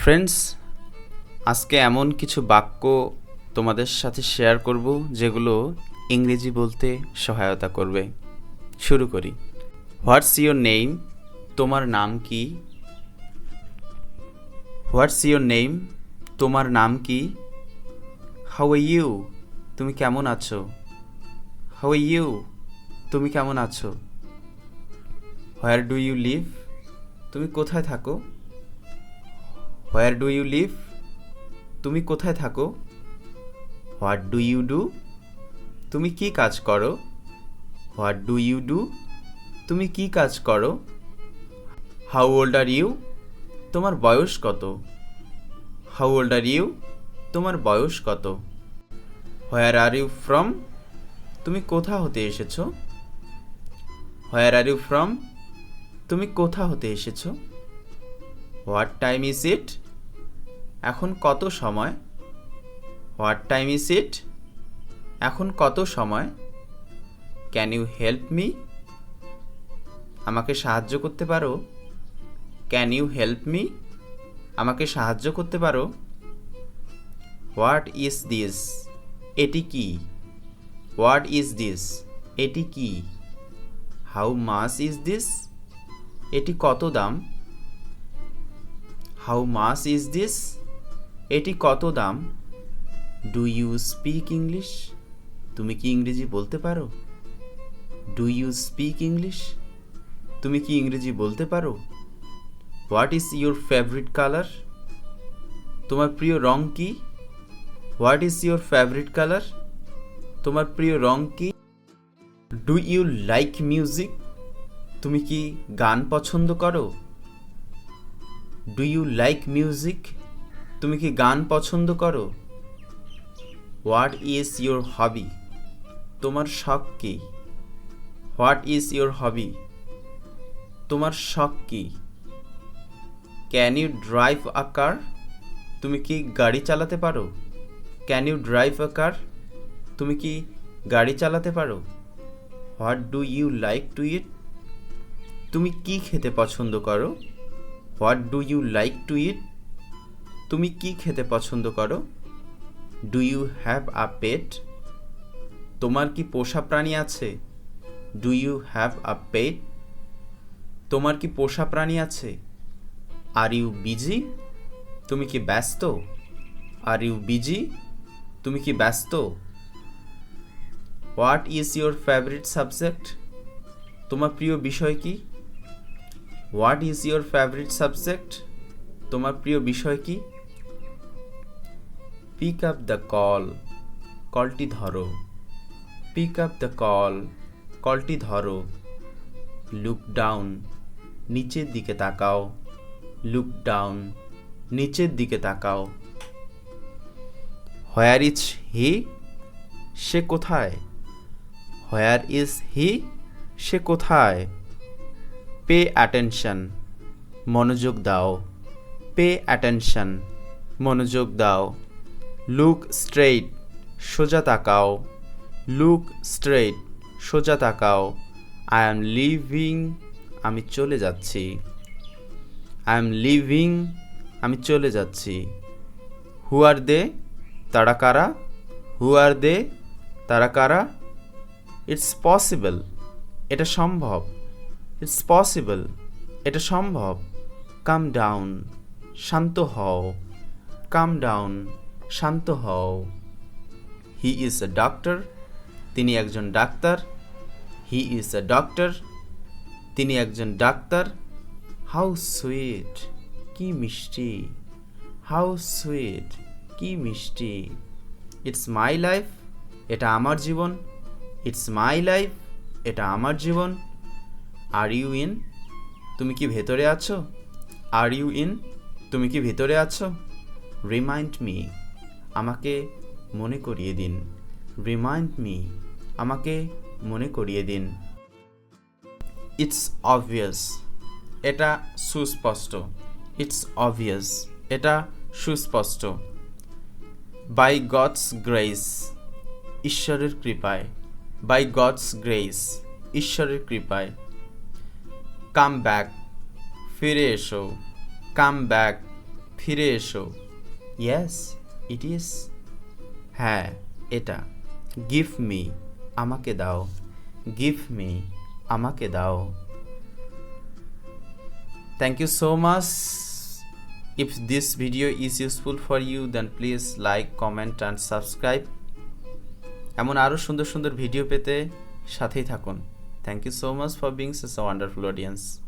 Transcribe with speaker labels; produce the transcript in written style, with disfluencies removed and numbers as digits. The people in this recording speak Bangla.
Speaker 1: ফ্রেন্ডস, আজকে এমন কিছু বাক্য তোমাদের সাথে শেয়ার করব যেগুলো ইংরেজি বলতে সহায়তা করবে। শুরু করি। What's your name? তোমার নাম কি? What's your name? তোমার নাম কি? How are you? তুমি কেমন আছো? How are you? তুমি কেমন আছো? Where do you live? তুমি কোথায় থাকো? Where do you live? তুমি কোথায় থাকো? What do you do? তুমি কি কাজ করো? What do you do? তুমি কি কাজ করো? How old are you? তোমার বয়স কত? How old are you? তোমার বয়স কত? Where are you from? তুমি কোথা হতে এসেছো? Where are you from? তুমি কোথা হতে এসেছো? What time is it? এখন কত সময়? What time is it? এখন কত সময়? Can you help me? আমাকে সাহায্য করতে পারো? Can you help me? আমাকে সাহায্য করতে পারো? What is this? এটি কি? What is this? এটি কি? How much is this? এটি কত দাম? How much is this? এটি কত দাম? Do you speak English? তুমি কি ইংরেজি বলতে পারো? Do you speak English? তুমি কি ইংরেজি বলতে পারো? What is your favourite colour? তোমার প্রিয় রং কি? What is your favourite colour? তোমার প্রিয় রং কি? Do you like music? তুমি কি গান পছন্দ করো? Do you like music? তুমি কি গান পছন্দ করো? What is your hobby? তোমার শখ কি? What is your hobby? তোমার শখ কি? Can you drive a car? তুমি কি গাড়ি চালাতে পারো? Can you drive a car? তুমি কি গাড়ি চালাতে পারো? What do you like to eat? তুমি কি খেতে পছন্দ করো? What do you like to eat? তুমি কি খেতে পছন্দ করো? Do you have a pet? তোমার কি পোষা প্রাণী আছে? Do you have a pet? তোমার কি পোষা প্রাণী আছে? Are you busy? তুমি কি ব্যস্ত? Are you busy? তুমি কি ব্যস্ত? What is your favourite subject? তোমার প্রিয় বিষয় কি? What is your favourite subject? তোমার প্রিয় বিষয় কি? Pick up the call. কলটি ধরো। Pick up the call. কলটি ধরো। Look down. নিচের দিকে তাকাও। Look down. নিচের দিকে তাকাও। Where is he? সে কোথায়? Where is he? সে কোথায়? Pay attention. মনোযোগ দাও। Pay attention. মনোযোগ দাও। Look straight. সোজা তাকাও। Look straight. সোজা তাকাও। I am leaving. আমি চলে যাচ্ছি। I am leaving. আমি চলে যাচ্ছি। হু আর দে? তারা কারা? হু আর দে? তারা কারা? It's possible. এটা সম্ভব। It's possible. এটা সম্ভব। কাম ডাউন। শান্ত হও। কাম ডাউন। শান্ত হও। He is a doctor. তিনি একজন doctor. He is a doctor. তিনি একজন ডাক্তার। How sweet. কি মিষ্টি। How sweet. কি মিষ্টি। It's my life. এটা আমার জীবন। It's my life. এটা আমার জীবন। আর ইউ ইন? তুমি কি ভেতরে আছো? Are you in? তুমি কি ভেতরে আছো? Remind me. আমাকে মনে করিয়ে দিন। Remind me. আমাকে মনে করিয়ে দিন। It's obvious. এটা সুস্পষ্ট। It's obvious. এটা সুস্পষ্ট। By God's grace. ঈশ্বরের কৃপায়। By God's grace. ঈশ্বরের কৃপায়। Come back. ফিরে এসো। Come back. ফিরে এসো। Yes it is. হ্যাঁ এটা। গিভ মি, আমাকে দাও। গিভ মি, আমাকে দাও। Thank you so much. If this video is useful for you, then please like, comment and subscribe. এমন আরও সুন্দর সুন্দর ভিডিও পেতে সাথেই থাকুন। Thank you so much for being such a wonderful audience.